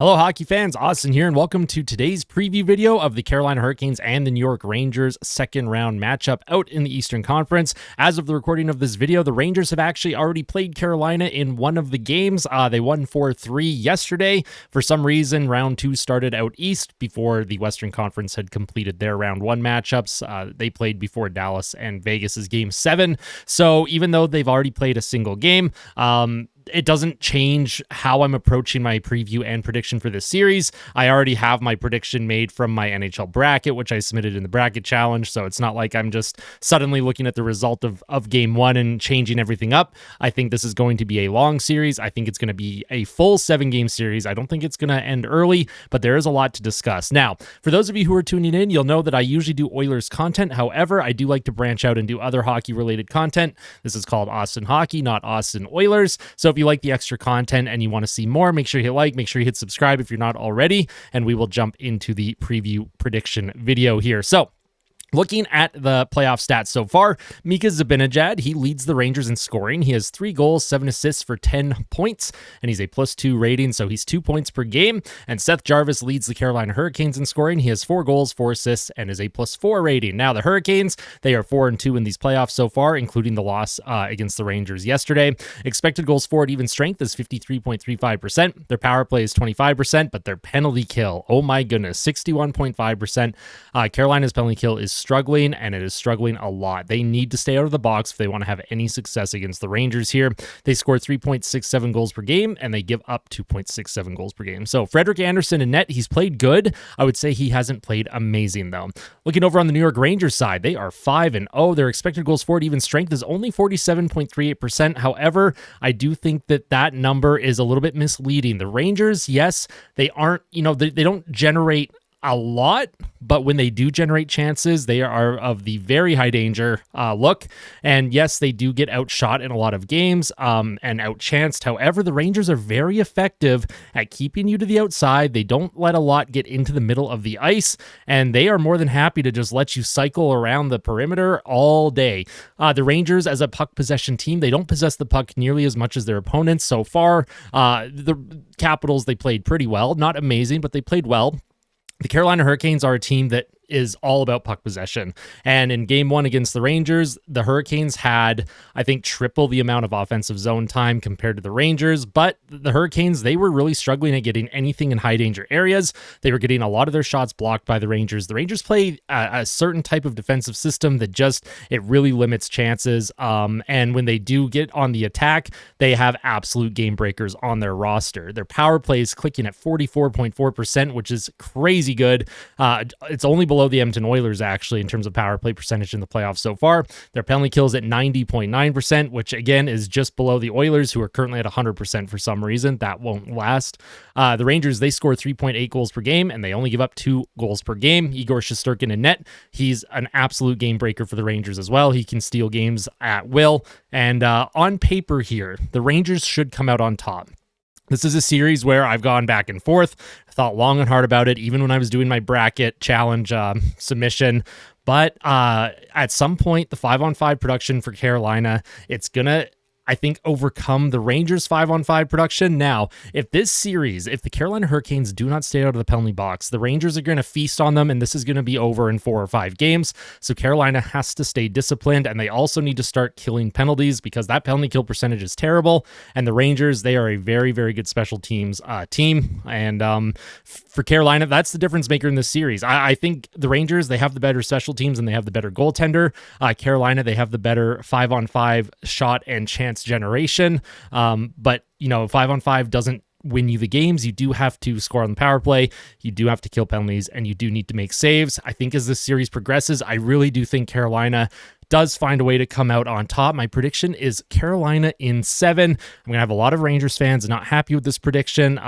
Hello, hockey fans. Austin here, and welcome to today's preview video of the Carolina Hurricanes and the New York Rangers second round matchup out in the Eastern Conference. As of the recording of this video, the Rangers have actually already played Carolina in one of the games. They won 4-3 yesterday. For some reason, round two started out east before the Western Conference had completed their round one matchups. They played before Dallas and Vegas's game 7. So even though they've already played a single game, it doesn't change how I'm approaching my preview and prediction for this series. I already have my prediction made from my NHL bracket, which I submitted in the bracket challenge. So it's not like I'm just suddenly looking at the result of game one and changing everything up. I think this is going to be a long series. I think it's going to be a full 7-game series. I don't think it's going to end early, but there is a lot to discuss. Now, for those of you who are tuning in, you'll know that I usually do Oilers content. However, I do like to branch out and do other hockey related content. This is called Austin Hockey, not Austin Oilers. So if you like the extra content and you want to see more, make sure you hit like, make sure you hit subscribe if you're not already, and we will jump into the preview prediction video here. So, looking at the playoff stats so far, Mika Zibanejad, he leads the Rangers in scoring. He has 3 goals, 7 assists for 10 points, and he's a +2 rating, so he's 2 points per game. And Seth Jarvis leads the Carolina Hurricanes in scoring. He has 4 goals, 4 assists, and is a +4 rating. Now, the Hurricanes, they are 4-2 in these playoffs so far, including the loss against the Rangers yesterday. Expected goals for at even strength is 53.35%. Their power play is 25%, but their penalty kill, oh my goodness, 61.5%. Carolina's penalty kill is struggling, and it is struggling a lot. They need to stay out of the box if they want to have any success against the Rangers here. They score 3.67 goals per game, and they give up 2.67 goals per game. So Frederik Andersen in net, he's played good. I would say he hasn't played amazing, though. Looking over on the New York Rangers side, they are 5-0. Their expected goals for at even strength is only 47.38%. However, I do think that number is a little bit misleading. The Rangers, yes, they aren't, they don't generate a lot, but when they do generate chances, they are of the very high danger look. And yes, they do get outshot in a lot of games and outchanced. However, the Rangers are very effective at keeping you to the outside. They don't let a lot get into the middle of the ice, and they are more than happy to just let you cycle around the perimeter all day. The Rangers, as a puck possession team, they don't possess the puck nearly as much as their opponents so far. The Capitals, they played pretty well. Not amazing, but they played well. The Carolina Hurricanes are a team that is all about puck possession. And in game 1 against the Rangers, the Hurricanes had, I think, triple the amount of offensive zone time compared to the Rangers. But the Hurricanes, they were really struggling at getting anything in high danger areas. They were getting a lot of their shots blocked by the Rangers. The Rangers play a certain type of defensive system that it really limits chances. And when they do get on the attack, they have absolute game breakers on their roster. Their power play is clicking at 44.4%, which is crazy good. It's only below the Edmonton Oilers, actually, in terms of power play percentage in the playoffs so far. Their penalty kills at 90.9%, which again is just below the Oilers, who are currently at 100% for some reason. That won't last. The Rangers, they score 3.8 goals per game, and they only give up 2 goals per game. Igor Shesterkin in net, he's an absolute game breaker for the Rangers as well. He can steal games at will. And on paper here, the Rangers should come out on top. This is a series where I've gone back and forth. I thought long and hard about it, even when I was doing my bracket challenge submission. But at some point, the 5-on-5 production for Carolina, it's going to, I think, overcome the Rangers' 5-on-5 production. Now, if the Carolina Hurricanes do not stay out of the penalty box, the Rangers are going to feast on them, and this is going to be over in 4 or 5 games. So Carolina has to stay disciplined, and they also need to start killing penalties, because that penalty kill percentage is terrible. And the Rangers, they are a very, very good special teams team. And for Carolina, that's the difference maker in this series. I think the Rangers, they have the better special teams, and they have the better goaltender. Carolina, they have the better 5-on-5 shot and chance generation. But 5-on-5 doesn't win you the games. You do have to score on the power play. You do have to kill penalties, and you do need to make saves. I think as this series progresses, I really do think Carolina does find a way to come out on top. My prediction is Carolina in 7. I'm going to have a lot of Rangers fans not happy with this prediction.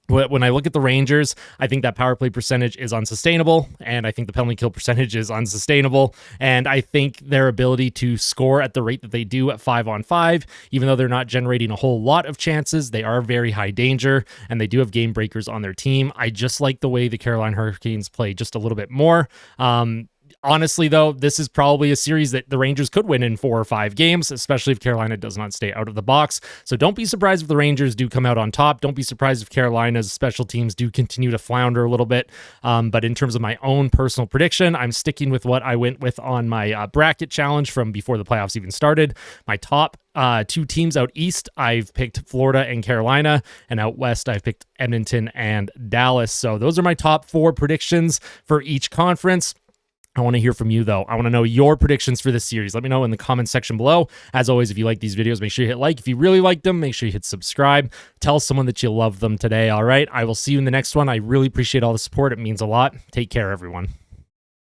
When I look at the Rangers, I think that power play percentage is unsustainable, and I think the penalty kill percentage is unsustainable, and I think their ability to score at the rate that they do at 5-on-5, even though they're not generating a whole lot of chances, they are very high danger, and they do have game breakers on their team. I just like the way the Carolina Hurricanes play just a little bit more. Honestly, though, this is probably a series that the Rangers could win in 4 or 5 games, especially if Carolina does not stay out of the box. So don't be surprised if the Rangers do come out on top. Don't be surprised if Carolina's special teams do continue to flounder a little bit. But in terms of my own personal prediction, I'm sticking with what I went with on my bracket challenge from before the playoffs even started. My top 2 teams out east, I've picked Florida and Carolina, and out west, I've picked Edmonton and Dallas. So those are my top 4 predictions for each conference. I want to hear from you, though. I want to know your predictions for this series. Let me know in the comments section below. As always, if you like these videos, make sure you hit like. If you really like them, make sure you hit subscribe. Tell someone that you love them today, all right? I will see you in the next one. I really appreciate all the support. It means a lot. Take care, everyone.